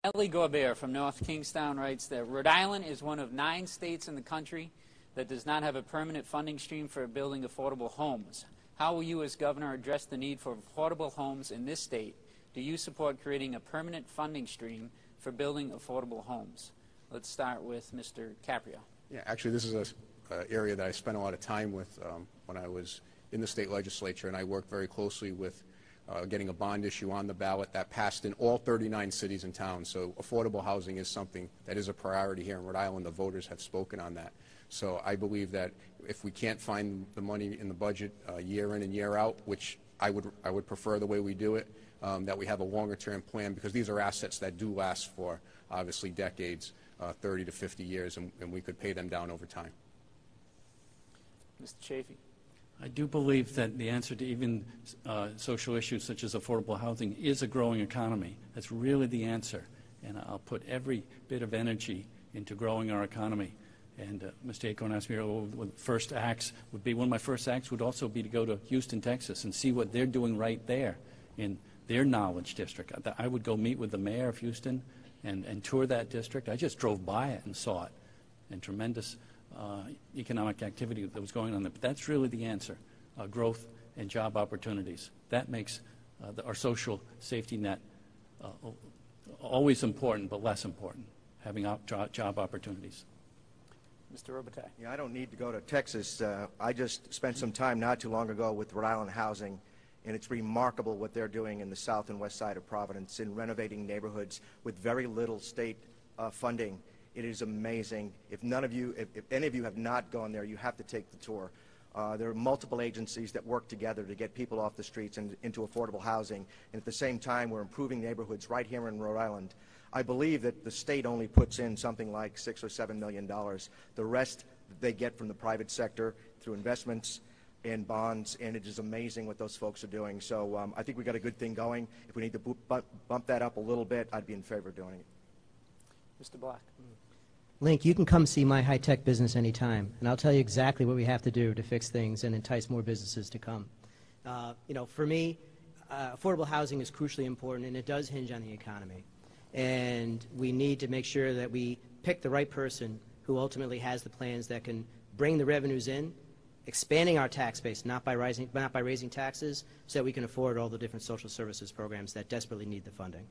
Ellie Gorbert from North Kingstown writes that Rhode Island is one of 9 states in the country that does not have a permanent funding stream for building affordable homes. How will you as governor address the need for affordable homes in this state? Do you support creating a permanent funding stream for building affordable homes? Let's start with Mr. Caprio. Yeah, actually this is an area that I spent a lot of time with when I was in the state legislature, and I worked very closely with getting a bond issue on the ballot that passed in all 39 cities and towns. So affordable housing is something that is a priority here in Rhode Island. The voters have spoken on that. So I believe that if we can't find the money in the budget year in and year out, which I would prefer the way we do it, that we have a longer-term plan, because these are assets that do last for obviously decades, 30 to 50 years, and we could pay them down over time. Mr. Chafee. I do believe that the answer to even social issues such as affordable housing is a growing economy. That's really the answer, and I'll put every bit of energy into growing our economy. And Mr. Acorn asked me what first acts would be. One of my first acts would also be to go to Houston, Texas, and see what they're doing right there in their knowledge district. I would go meet with the mayor of Houston and tour that district. I just drove by it and saw it, and tremendous economic activity that was going on there. But that's really the answer, growth and job opportunities. That makes our social safety net always important, but less important, having job opportunities. Mr. Robitaille. Yeah, I don't need to go to Texas. I just spent some time not too long ago with Rhode Island Housing, and it's remarkable what they're doing in the south and west side of Providence in renovating neighborhoods with very little state funding. It is amazing. If any of you have not gone there, you have to take the tour. There are multiple agencies that work together to get people off the streets and into affordable housing, and at the same time we're improving neighborhoods right here in Rhode Island. I believe that the state only puts in something like $6 or $7 million. The rest they get from the private sector through investments and bonds, and it is amazing what those folks are doing. So I think we got a good thing going. If we need to bump that up a little bit, I'd be in favor of doing it. Mr. Black. Link, you can come see my high-tech business anytime, and I'll tell you exactly what we have to do to fix things and entice more businesses to come. You know, for me, affordable housing is crucially important, and it does hinge on the economy. And we need to make sure that we pick the right person who ultimately has the plans that can bring the revenues in, expanding our tax base, not by raising taxes, so that we can afford all the different social services programs that desperately need the funding.